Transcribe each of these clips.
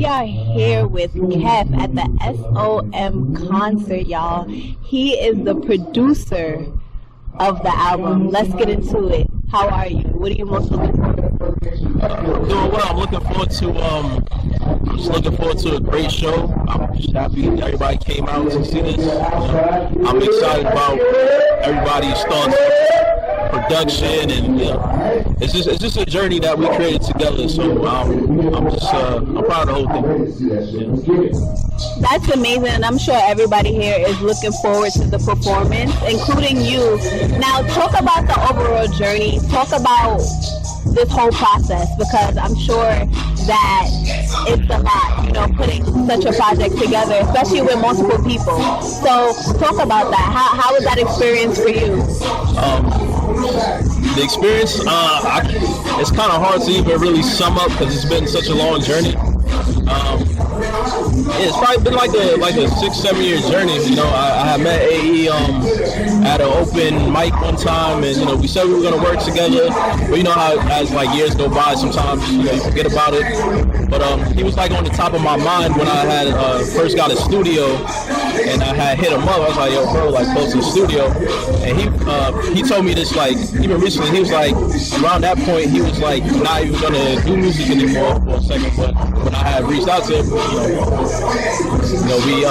we are here with Khef at the S.O.M concert, y'all. He is the producer of the album. Let's get into it. How are you? What are you most looking forward to? Doing well. I'm looking forward to a great show. I'm just happy everybody came out to see this. I'm excited about everybody's thoughts, production, and it's just a journey that we created together. So I'm proud of the whole thing. Yeah. That's amazing, and I'm sure everybody here is looking forward to the performance, including you. Now, talk about the overall journey. Talk about this whole process, because I'm sure that it's a lot, putting such a project together, especially with multiple people. So talk about that. How was that experience for you? The experience, it's kind of hard to even really sum up because it's been such a long journey. It's probably been like a 6-7 year journey. I had met AE at an open mic one time, and we said we were gonna work together. But you know how as years go by, sometimes you forget about it. But he was on the top of my mind when I had first got a studio, and I had hit him up. I was like, "Yo, bro, close to the studio." And he told me this even recently. He was around that point he was not even gonna do music anymore for a second. But when I had reached out to him, we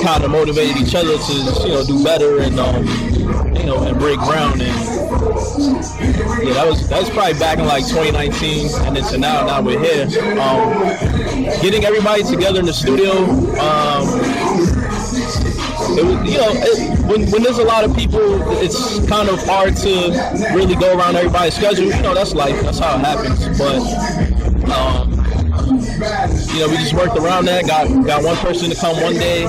kind of motivated each other to do better and and break ground. And yeah, that was probably back in 2019, and then to now we're here. Getting everybody together in the studio. It was, when there's a lot of people, it's kind of hard to really go around everybody's schedule. That's life. That's how it happens. But we just worked around that. Got one person to come one day,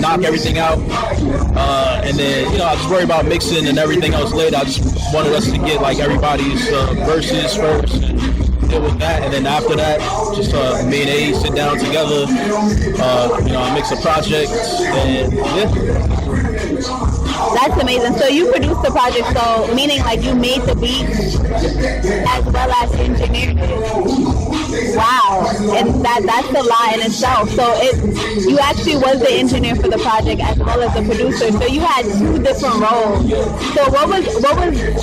knock everything out, and then I just worry about mixing and everything else later. I just wanted us to get everybody's verses first, and deal with that, and then after that, just me and A sit down together. Mix a project, and yeah. That's amazing. So you produced the project, so meaning you made the beats as well as engineered it. Wow, and that's a lot in itself. So you actually was the engineer for the project as well as the producer. So you had two different roles. So what was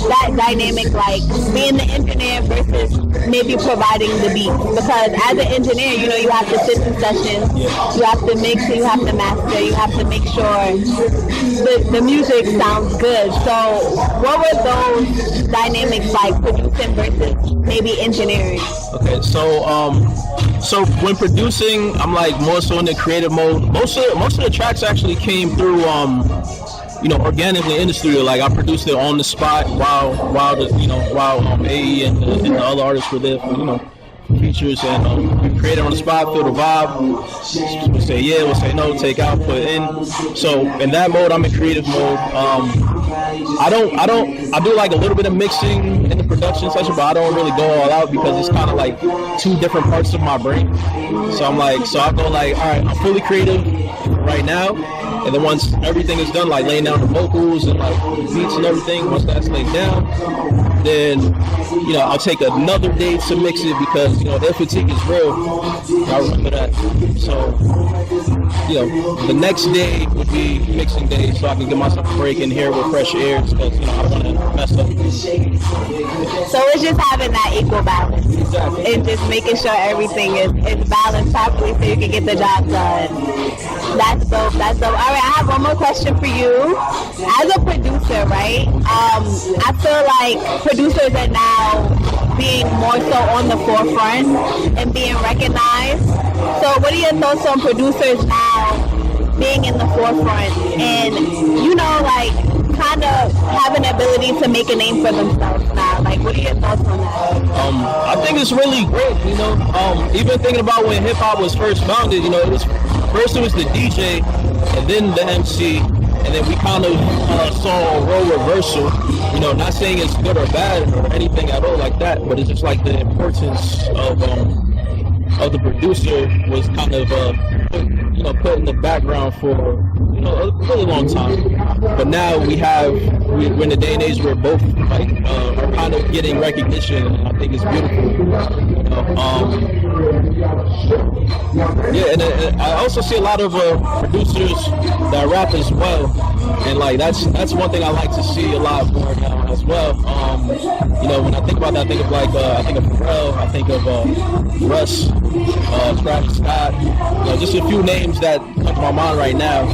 that dynamic like, being the engineer versus maybe providing the beats? Because as an engineer, you have to sit in sessions, you have to mix, you have to master, you have to make sure the music sounds good. So what were those dynamics like, producing versus maybe engineering? Okay, so when producing, I'm more so in the creative mode. Most of the tracks actually came through organically in the studio. I produced it on the spot while AE and the other artists were there for features, and we created on the spot, feel the vibe. We'll say yeah, we'll say no, take out, put in. So in that mode, I'm in creative mode. I do a little bit of mixing in the production session, but I don't really go all out because it's kind of two different parts of my brain. So I go all right, I'm fully creative right now, and then once everything is done, laying down the vocals and the beats and everything, once that's laid down, then I'll take another day to mix it because their fatigue is real. I remember that. So the next day would be mixing day, so I can give myself a break in here with fresh air because I don't want to mess up. So it's just having that equal balance. Exactly. And just making sure everything is balanced properly so you can get the job done. That's dope. All right, I have one more question for you. As a producer, right? I feel like producers are now being more so on the forefront and being recognized. So what are your thoughts on producers now being in the forefront and, kind of having the ability to make a name for themselves now? What are your thoughts on that? I think it's really great, even thinking about when hip-hop was first founded, it was the DJ and then the MC, and then we kind of saw a role reversal. Not saying it's good or bad or anything at all like that, but it's just the importance of the producer was kind of put in the background for a really long time. But now we're in a day and age where both are kind of getting recognition, and I think it's beautiful. Yeah, and I also see a lot of producers that rap as well, and like that's one thing I like to see a lot more now as well. You know, when I think about that, I think of I think of Pharrell, I think of Russ, Travis Scott, you know, just a few names that come to my mind right now.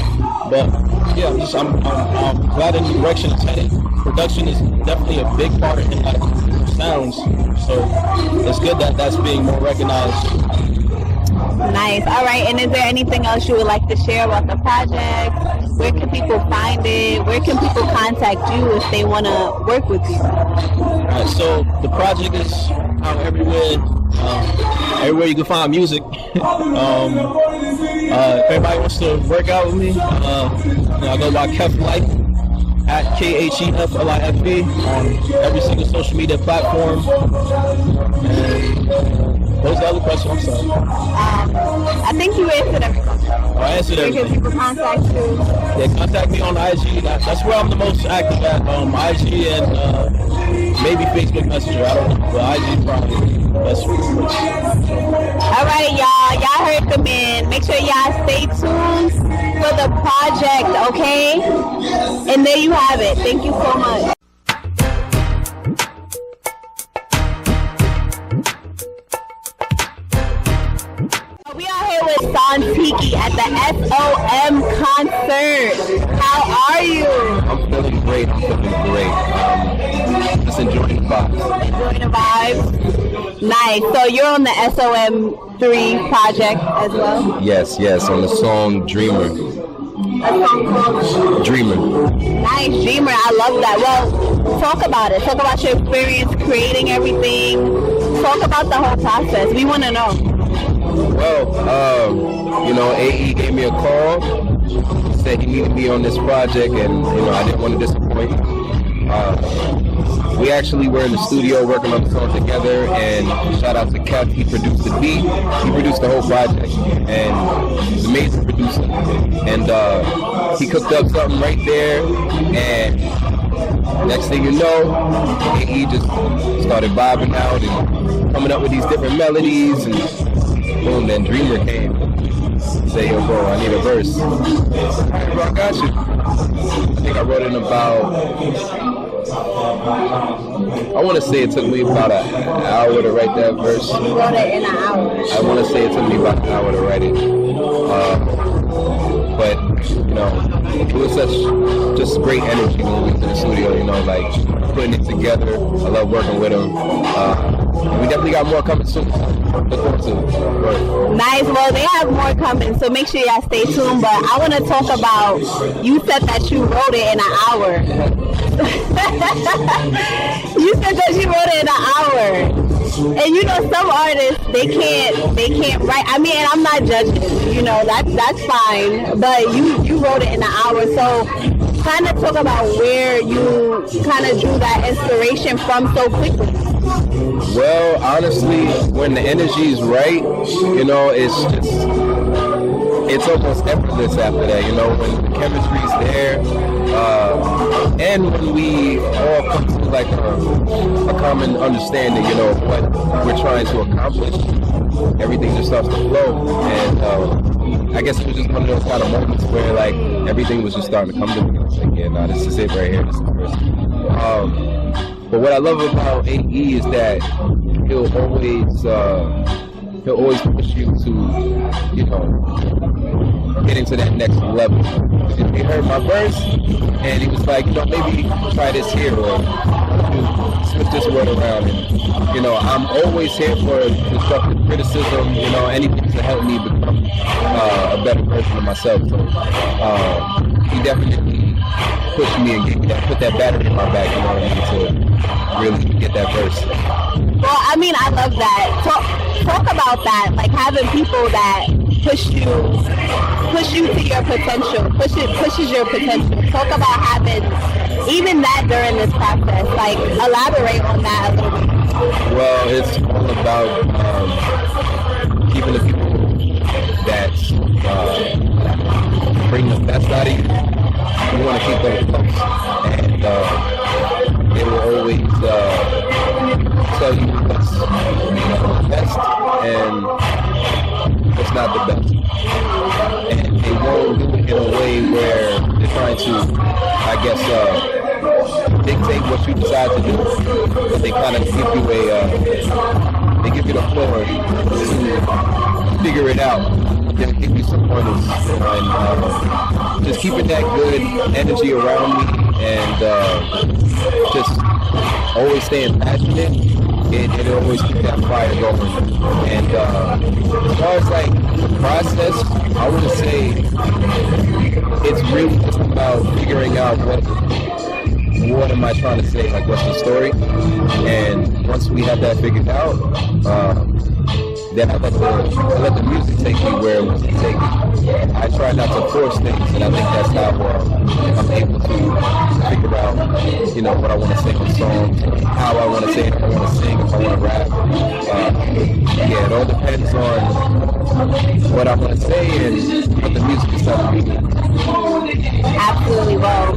But yeah, I'm glad in the direction it's headed. Production is definitely a big part in like sounds, so it's good that that's being more recognized. Nice. All right. And is there anything else you would like to share about the project? Where can people find it? Where can people contact you if they want to work with you? All right. So the project is out everywhere. Everywhere you can find music. If everybody wants to work out with me, I go by Khef Life at KHEFLIFE on every single social media platform. And what was the other question? I'm sorry. I think you answered everything. I answered everything. Where can people contact you? Yeah, contact me on IG. That's where I'm the most active at. IG and maybe Facebook Messenger. I don't know, but IG probably. That's what. All right, y'all. Y'all heard the man. Make sure y'all stay tuned for the project, okay? And there you have it. Thank you so much. We are here with Santikii at the S.O.M concert. How are you? I'm feeling great. Just enjoying the vibes. Enjoying the vibes? Nice. So you're on the S.O.M 3 project as well? Yes, on the song Dreamer. A song called Dreamer. Nice, Dreamer. I love that. Well, talk about it. Talk about your experience creating everything. Talk about the whole process. We want to know. Well, AE gave me a call, said he needed me on this project, and I didn't want to disappoint. We actually were in the studio working on the song together, and shout out to Khef. He produced the beat, he produced the whole project, and he's an amazing producer. And he cooked up something right there, and next thing you know, AE just started vibing out and coming up with these different melodies, and boom, then Dreamer came. Say, yo, bro, I need a verse. All right, bro, I got you. I think I wrote it in about, I want to say it took me about an hour to write that verse. You wrote it in an hour. I want to say it took me about an hour to write it. But, it was such just great energy when we went to the studio, like putting it together. I love working with him. We definitely got more coming soon. Look forward to it. Nice. Well, they have more coming, so make sure y'all stay tuned. But I want to talk about, you said that you wrote it in an hour. You said that you wrote it in an hour. And some artists, they can't write. I mean, and I'm not judging, that's fine. But you wrote it in an hour. So kind of talk about where you kind of drew that inspiration from so quickly. Well, honestly, when the energy is right, it's almost effortless after that, when the chemistry's there, and when we all come to like a common understanding, of what we're trying to accomplish, everything just starts to flow. And I guess it was just one of those kind of moments where like everything was just starting to come to me. I was like, yeah, no, this is it right here. This is the person. But what I love about AE is that he'll always push you to, getting to that next level. He heard my verse, and he was like, maybe try this here, or switch this word around. And, I'm always here for constructive criticism, anything to help me become a better version of myself. So he definitely pushed me and put that battery in my back, to really get that verse. Well, I mean, I love that. Talk about that, like having people that push you to your potential, pushes your potential. Talk about having even that during this process. Like, elaborate on that a little bit. Well, it's all about keeping the people that bring the best out of you. You want to keep them close, and they will always tell you what's the best and what's not the best. And they won't do it in a way where they're trying to, I guess, dictate what you decide to do. But they kind of give you they give you the floor to figure it out. They'll give you some pointers, and just keeping that good energy around me, and just always staying passionate. It always keep that fire going. And as far as like the process, I would say it's really just about figuring out what am I trying to say, like what's the story. And once we have that figured out, then I let the music take me where it wants to take me. I try not to force things, and I think that's how I'm able to figure out, you know, what I want to say in a song, how I want to say it, if I want to sing, if I want to rap. Yeah, it all depends on what I want to say and what the music is telling me. Absolutely. Well,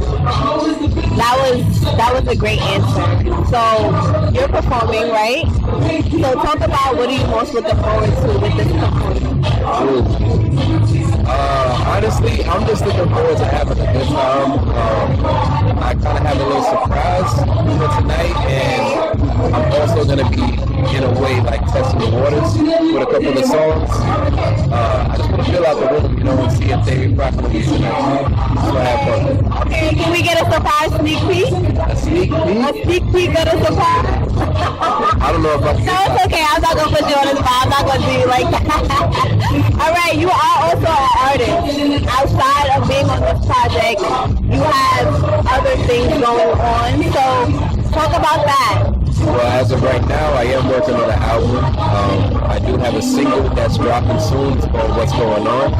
that was a great answer. So you're performing, right? So talk about what are you most looking forward to with this performance? Honestly, I'm just looking forward to having a good time. I kind of have a little surprise for tonight, and I'm also going to be, in a way, like testing the waters with a couple of songs. I just want to fill out the room, you know, and see if they rock with me tonight. So I have fun. Okay, can we get a surprise sneak peek? A sneak peek? A sneak peek of a surprise? I don't know if I'm... No, it's okay. I'm not going to put you on the spot. I'm not going to do you like that. All right, you are also an artist. Outside of being on this project, you have other things going on. So talk about that. Well, as of right now, I am working on an album. I do have a single that's dropping soon. It's called What's Going On.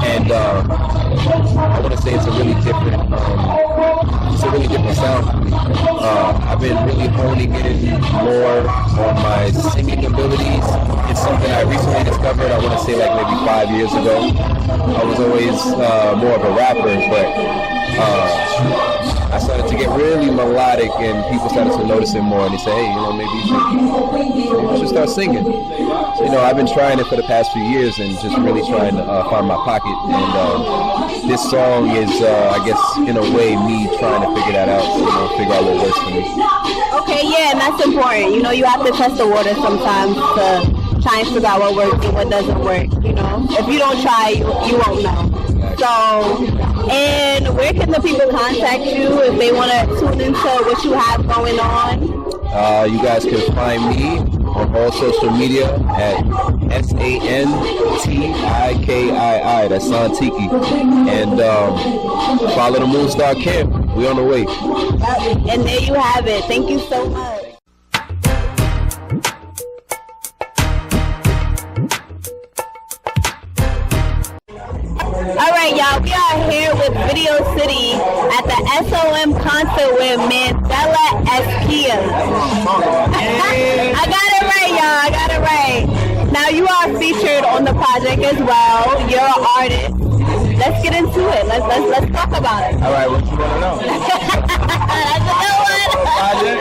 And I want to say it's a really different sound for me. I've been really honing in more on my singing abilities. It's something I recently discovered, I want to say like maybe 5 years ago. I was always more of a rapper, but I started to get really melodic, and people started to notice it more, and they say, hey, you know, maybe you should start singing. So, you know, I've been trying it for the past few years and just really trying to find my pocket, and this song is, I guess, in a way, me trying to figure that out, you know, figure out what works for me. Okay, yeah, and that's important. You know, you have to test the water sometimes to try and figure out what works and what doesn't work, you know. If you don't try, you won't know. So, and where can the people contact you if they want to tune into what you have going on? You guys can find me on all social media at Santikii. That's Santikii. And follow the Moonstar Camp. We on the way. And there you have it. Thank you so much. Alright, y'all, we are here with Video City at the S.O.M concert with Mandella Eskia. I got it right, y'all. I got it right. Now, you are featured on the project as well. You're an artist. Let's get into it. Let's talk about it. All right, what you want to know? That's a good one. Project?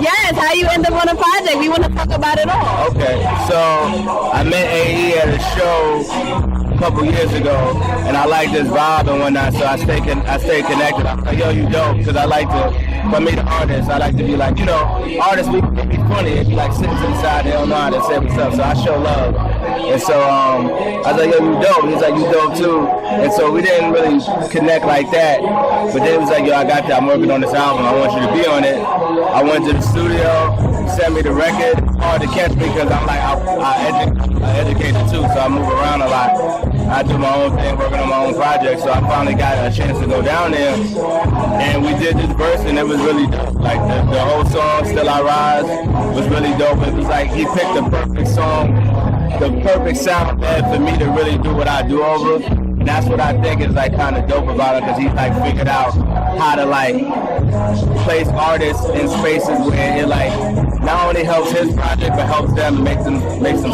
Yes, how you end up on a project. We want to talk about it all. Okay, so I met AE at a show a couple years ago, and I like this vibe and whatnot, so I stay connected. I'm like, yo, you dope, because I like to, for me, the artist, I like to be like, you know, artists, we can be funny. If you like sitting inside, they don't know how to say what's up, so I show love. And so I was like, yo, you dope. He's like, you dope too. And so we didn't really connect like that, but then it was like, yo, I got that. I'm working on this album. I want you to be on it. I went to the studio, sent me the record. Hard to catch me because I'm like, I educated too, so I move around a lot. I do my own thing, working on my own project, so I finally got a chance to go down there, and we did this verse, and it was really dope. Like, the whole song, Still I Rise, was really dope. It was like, he picked the perfect song, the perfect sound bed for me to really do what I do over. And that's what I think is, like, kind of dope about it, because he's, like, figured out how to, like, place artists in spaces where it, like, not only helps his project, but helps them make them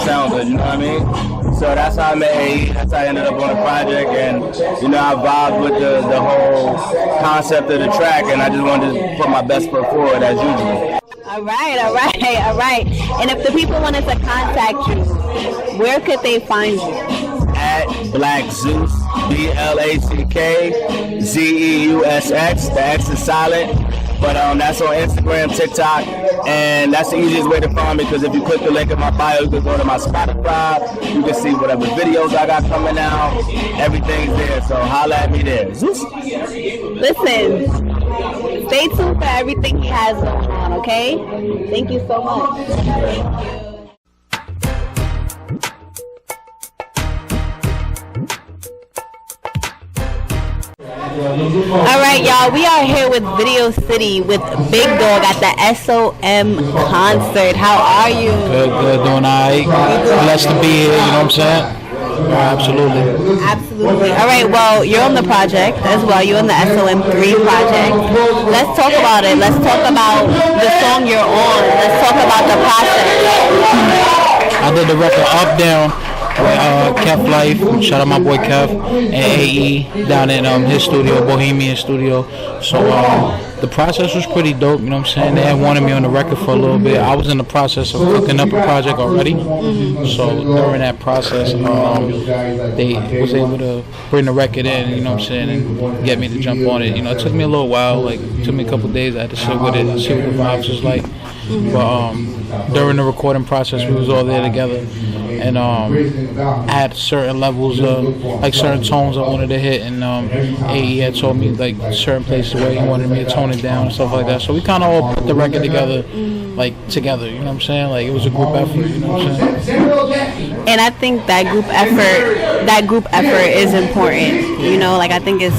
sound good, you know what I mean? So that's how I met AE. That's how I ended up on the project, and you know, I vibed with the whole concept of the track, and I just wanted to put my best foot forward as usual. All right. And if the people wanted to contact you, where could they find you? At Black Zeus, BlackZeusX. The X is silent, but that's on Instagram, TikTok, and that's the easiest way to find me, because if you click the link in my bio, you can go to my Spotify, you can see whatever videos I got coming out, everything's there, so holla at me there. Zeus. Listen, stay tuned for everything he has going on, okay? Thank you so much. All right, y'all, we are here with Video City with Bigg Dogg at the S.O.M concert. How are you? Good, doing all right. Blessed to be here, you know what I'm saying? Absolutely. All right, well, you're on the project as well. You're on the S.O.M 3 project. Let's talk about it. Let's talk about the song you're on. Let's talk about the process. I did the record Up Down with Khef Life. Shout out my boy Khef and AE down in his studio, Bohemian Studio. So the process was pretty dope, you know what I'm saying? They had wanted me on the record for a little bit. I was in the process of cooking up a project already. So during that process, they was able to bring the record in, you know what I'm saying, and get me to jump on it. You know, it took me a little while, like it took me a couple of days. I had to sit with it and see what the vibes was like. But during the recording process, we was all there together, and I had certain levels of, like certain tones I wanted to hit, and AE had told me like certain places where he wanted me to tone it down and stuff like that. So we kind of all put the record together, like together, you know what I'm saying? Like it was a group effort, you know what I'm saying? And I think that group effort is important. You know, like I think it's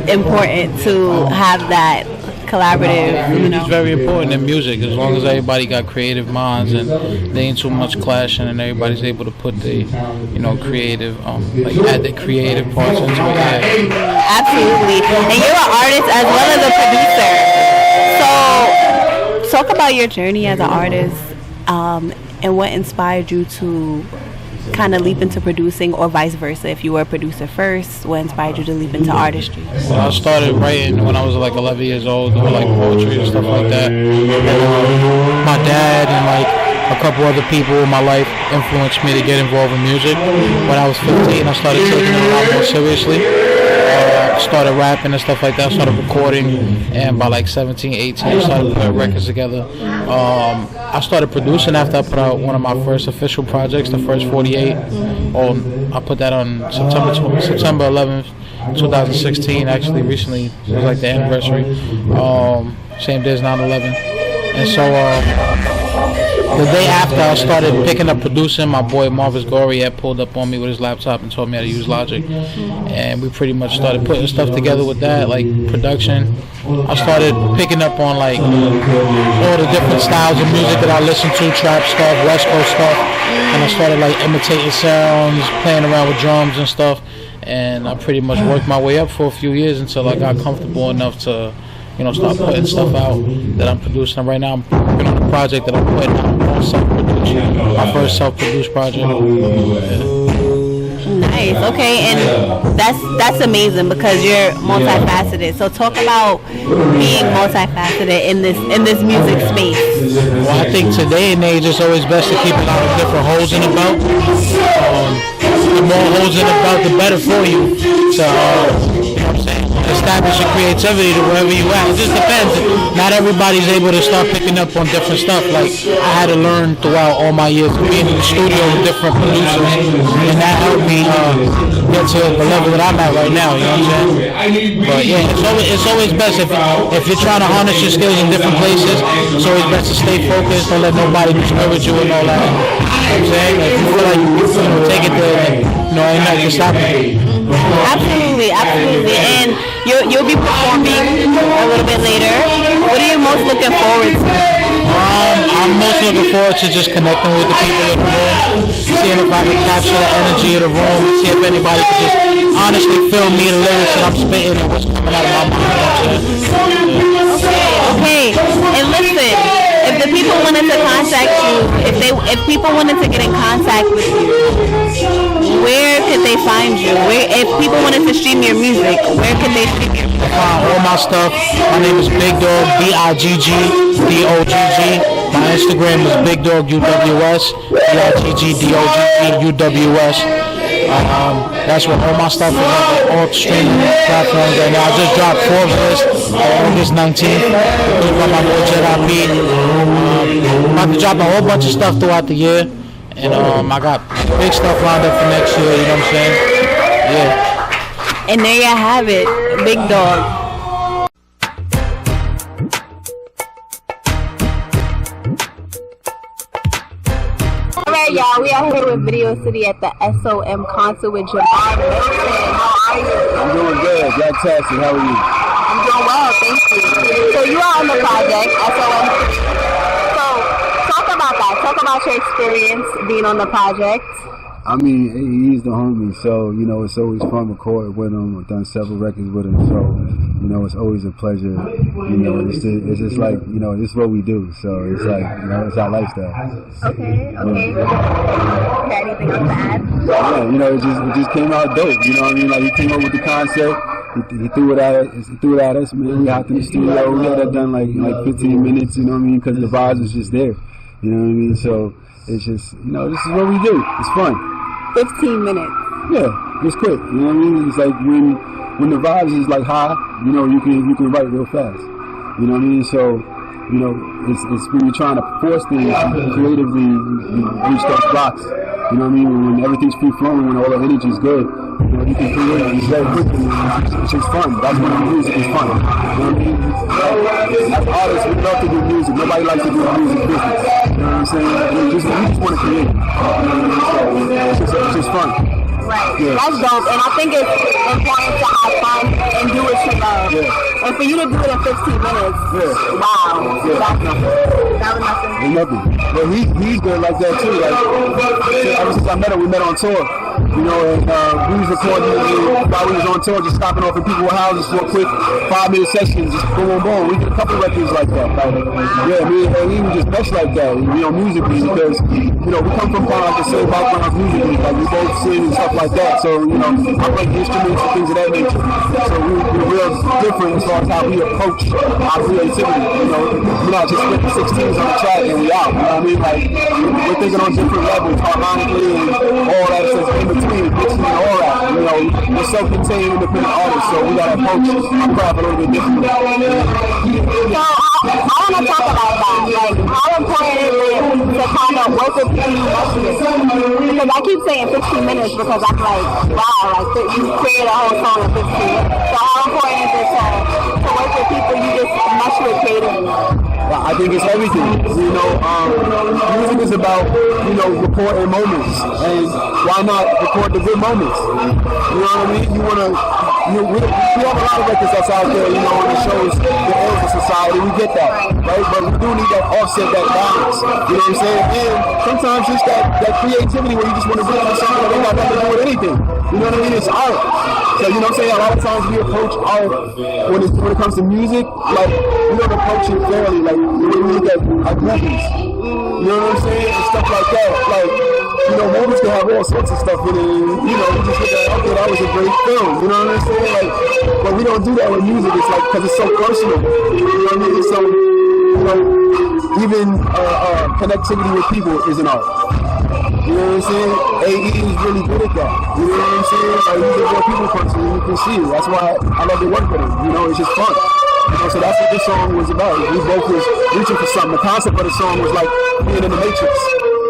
important to have that collaborative, you know. It's very important in music, as long as everybody got creative minds and they ain't too much clashing, and everybody's able to put the, you know, creative, like add the creative parts into it. Yeah. Absolutely. And you're an artist as well as a producer. So talk about your journey as an artist, and what inspired you to kind of leap into producing, or vice versa. If you were a producer first, what inspired you to leap into artistry? Well, I started writing when I was like 11 years old, doing like poetry and stuff like that. And, my dad and like a couple other people in my life influenced me to get involved in music. When I was 15, I started taking it a lot more seriously. Started rapping and stuff like that, started recording, and by like 17, 18, I started putting records together. I started producing after I put out one of my first official projects, the first 48. I put that on September 11th, 2016, actually recently. It was like the anniversary, same day as 9/11. And so the day after I started picking up producing, my boy Marvis Gorey had pulled up on me with his laptop and told me how to use Logic, and we pretty much started putting stuff together with that, like production. I started picking up on like all the different styles of music that I listened to, trap stuff, West Coast stuff, and I started like imitating sounds, playing around with drums and stuff, and I pretty much worked my way up for a few years until I got comfortable enough to, you know, start putting stuff out that I'm producing. Right now I'm working on a project that I'm putting out, my first self-produced project. Nice. Okay, and that's amazing because you're multifaceted. So talk about being multifaceted in this music space. Well, I think today and age it's always best to keep a lot of different holes in the belt. The more holes in the belt, the better for you. So, you know what I'm saying? Establish your creativity to wherever you at. It just depends. Not everybody's able to start picking up on different stuff. Like I had to learn throughout all my years of being in the studio with different producers, and that helped me get to the level that I'm at right now. You know what I'm saying? But yeah, it's always best if you're trying to harness your skills in different places. It's always best to stay focused. Don't let nobody discourage you and all that. You know what I'm saying? If you feel like you know, take it there, and, you know, ain't nothing to stop you. Absolutely. And you'll be performing a little bit later. What are you most looking forward to? I'm most looking forward to just connecting with the people in the room, seeing if I can capture the energy of the room, see if anybody can just honestly feel me, the lyrics that I'm spitting and what's coming out of my mind. Okay. And listen, if the people people wanted to contact you, if people wanted to get in contact with you, where could they find you? If people wanted to stream your music, where could they stream your music? All my stuff. My name is Bigg Dogg, BIGGDOGG. My Instagram is Bigg Dogg UWS, BIGGDOGG. That's where all my stuff is on all streaming platforms right now. I just dropped Forbes list on August 19th. By my boy Jedi P. I'm about to drop a whole bunch of stuff throughout the year. And I got big stuff lined up for next year, you know what I'm saying? Yeah. And there you have it, Bigg Dogg. Alright, y'all, we are here with Video City at the S.O.M concert with Jamaar. How are you? I'm doing good. Fantastic. How are you? I'm doing well, thank you. So you are on the project, S.O.M. So talk about that. Talk about your experience being on the project. I mean, he's the homie, so, you know, it's always fun recording with him. I've done several records with him, so, you know, it's always a pleasure. You know, it's just like, you know, this is what we do, so it's like, you know, it's our lifestyle. Okay. Got anything else to add? Yeah, you know, it just came out dope, you know what I mean? Like, he came up with the concept, he threw it at us, man. We hopped in the studio, we had that done like 15 minutes, you know what I mean? Because the vibes was just there, you know what I mean? So, it's just, you know, this is what we do. It's fun. 15 minutes. Yeah, it's quick. You know what I mean? It's like when the vibes is like high, you know, you can write real fast. You know what I mean? So, you know, it's when you're trying to force things creatively, you reach those blocks. You know what I mean? When everything's free flowing, when all the energy is good, you know, you can create it very quickly. It's just fun. That's when the music is fun. You know what I mean? As artists, we love to do music. Nobody likes to do music business. You know what I'm saying? We just want to create. You know what I mean? So it's just fun. Right. Yeah. That's dope. And I think it's important to have fun and do what you love. Yeah. And for you to do it in 15 minutes, wow. Yeah. That was nothing. Ain't nothing. But he's good like that too. Like ever since I met him, we met on tour. You know, and we was recording while we was on tour, just stopping off in people's houses for a quick 5-minute session, just boom, boom. We did a couple records like that. Like, yeah, me and he just meshed like that, you know, musically, because, you know, we come from kind of like the same background musically. Like, we both sing and stuff like that. So, you know, I play instruments and things of that nature. So we're real different as far as how we approach our creativity. You know, we're not just with the 16s on the track and we out. You know what I mean? Like, we're thinking on different levels, harmonically and all that stuff in between, mixing and all that. You know, we're self-contained independent artists, so we gotta approach our craft a little bit differently. So I want to talk about that. Like, how important is it to kind of work with people you work with? Because I keep saying 15 minutes because I'm like, wow, like you created a whole song in 15 minutes. So how important is it to work with people you just mesh with creatively? I think it's everything. You know, music is about, you know, recording moments, and why not record the good moments? You know what I mean? We have a lot of records that's out there, you know, on the shows, the ills of society. We get that, right? But we do need that offset, that balance. You know what I'm saying? And sometimes just that creativity where you just want to do something that ain't got nothing to do with anything. You know what I mean? It's art. So, you know what I'm saying? A lot of times we approach art when it comes to music, like, we don't approach it fairly. Like, we look at our movies. You know what I'm saying? And stuff like that. Like, you know, movies can have all sorts of stuff in it. And, you know, we just look at, okay, that was a great film. You know what I'm saying? Like, but we don't do that with music. It's like, because it's so personal. You know what I mean? So, you know, even connectivity with people is an art. You know what I'm saying? AE is really good at that. You know what I'm saying? Like, he's a real people person, and you can see it. That's why I love to work with him. You know, it's just fun. You know, so that's what this song was about. We both was reaching for something. The concept of the song was like being in the Matrix.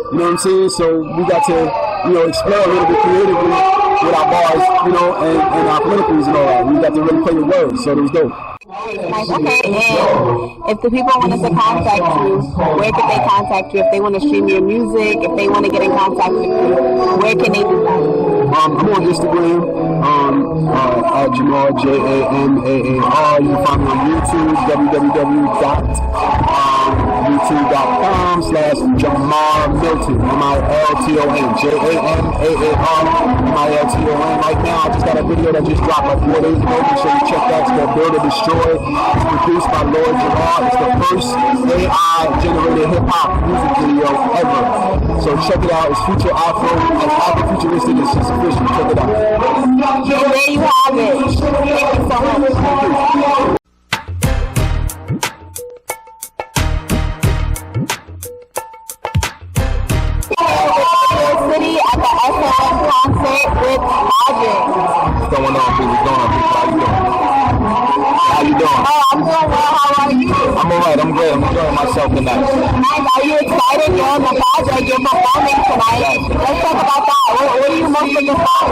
You know what I'm saying? So we got to, you know, explore a little bit creatively with our bars, you know, and our politicals and all that. We got to really play with words, so it was dope. Nice, okay, and if the people wanted to contact you, where could they contact you? If they want to stream your music, if they want to get in contact with you, where can they do that? I'm on Instagram, at Jamaar, Jamaar. You can find me on YouTube, www.youtube.com. YouTube.com/Jamaar Milton, MILTON, JAMAAR MILTON. Right now, I just got a video that just dropped like 4 days ago. Make sure you check that. It's called Build or Destroy. It's produced by Lord Jamaar. It's the first AI-generated hip-hop music video ever. So check it out. It's future Afro. It's Afro-futuristic. It's just official. Check it out. And there you have it. Thank you so much. City at the S.O.M concert with Logic. What's going on, people? How you doing? Oh, I'm doing well. How are you? I'm alright. I'm great. I'm enjoying myself tonight. Nice. Are you excited? You're on the project. You're performing tonight. Let's talk about that. What are you most looking for?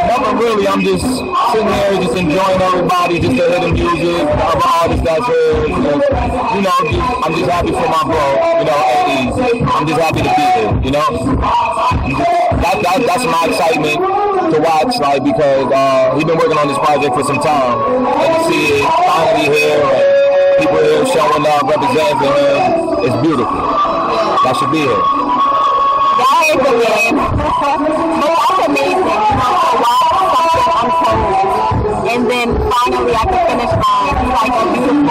Nothing really. I'm just sitting here, just enjoying everybody, just to hear the music, the other artists that's here. You know, I'm just happy for my bro. You know, I'm just happy to be here. You know, that's my excitement to watch, like, because he's been working on this project for some time, and to see it finally here and people here showing up, representing for him, it's beautiful. I should be here. That is the game. But that's amazing, you know, to watch something unfold. And then finally I can finish mine. It's like a beautiful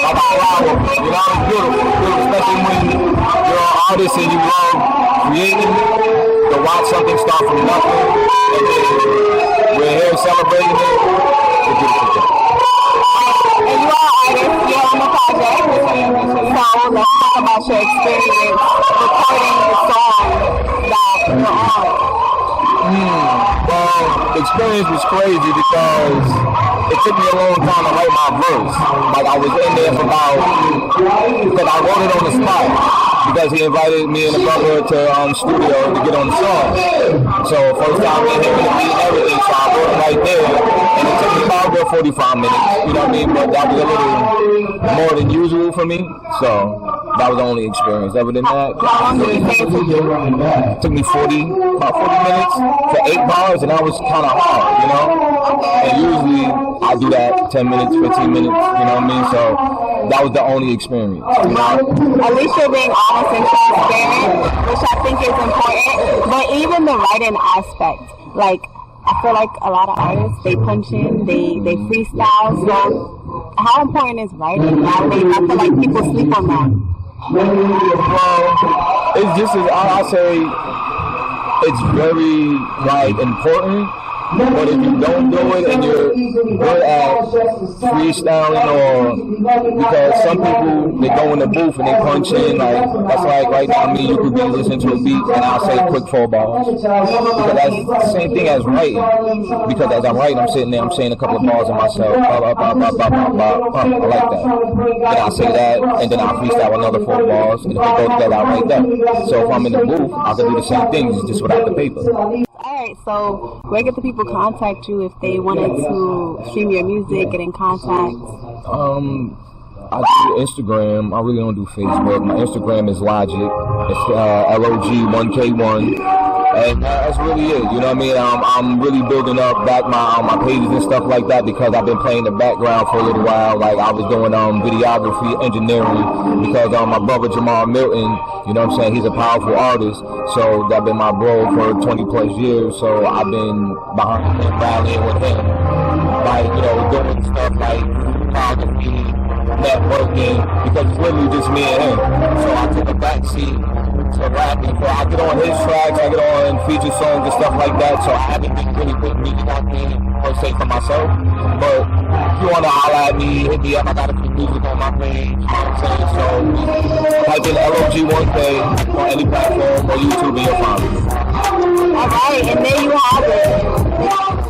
Like a flower, you know, it's beautiful, especially when you're an artist and you love creating, to watch something start from nothing, and then we're here celebrating it. It's a beautiful thing. And you are an artist, you're on the project. So let's talk about your experience recording the song that you're on. Well, the experience was crazy because it took me a long time to write my verse. Like, I was in there for because I wrote it on the spot. Because he invited me and the brother to studio to get on the song. So first time in here with the beat and everything, so I wrote it right there. And it took me about 45 minutes, you know what I mean? But that was a little more than usual for me. So that was the only experience. Other than that, it took me about 40 minutes for 8 bars, and that was kind of hard, you know? And usually I do that 10 minutes, 15 minutes, you know what I mean? So that was the only experience, you know? At least you're being honest and transparent, which I think is important. But even the writing aspect, like, I feel like a lot of artists, they punch in, they freestyle. So how important is writing nowadays? I feel like people sleep on that. Well, it's just as I say, it's very like important. But if you don't do it and you're good at freestyling, or because some people, they go in the booth and they punch in, like, that's like right now me, you could be listening to a beat and I'll say quick 4 bars. Because that's the same thing as writing. Because as I'm writing, I'm sitting there, I'm saying a couple of bars of myself, I like that. Then I'll say that, and then I'll freestyle another 4 bars, and if it goes together, I'll write that. So if I'm in the booth, I can do the same thing, just without the paper. Alright, so where can the people contact you if they wanted to stream your music, get in contact? I do Instagram. I really don't do Facebook. My Instagram is Logic. It's LOG1K1. And that's really it. You know what I mean? I'm really building up back my pages and stuff like that because I've been playing the background for a little while. Like, I was doing videography, engineering, because my brother Jamaar Milton, you know what I'm saying, he's a powerful artist. So that's been my bro for 20 plus years. So I've been behind him, rallying with him, like, you know, doing stuff like photography, networking, because it's literally just me and him. So I took a backseat to rapping. So I get on his tracks, I get on feature songs and stuff like that. So I haven't been really putting music out there per se for myself. But if you want to holler at me, hit me up. I got a few music on my page. You know what I'm saying? So type in LOG1K on any platform or YouTube and you'll find me. Alright, and there you have it.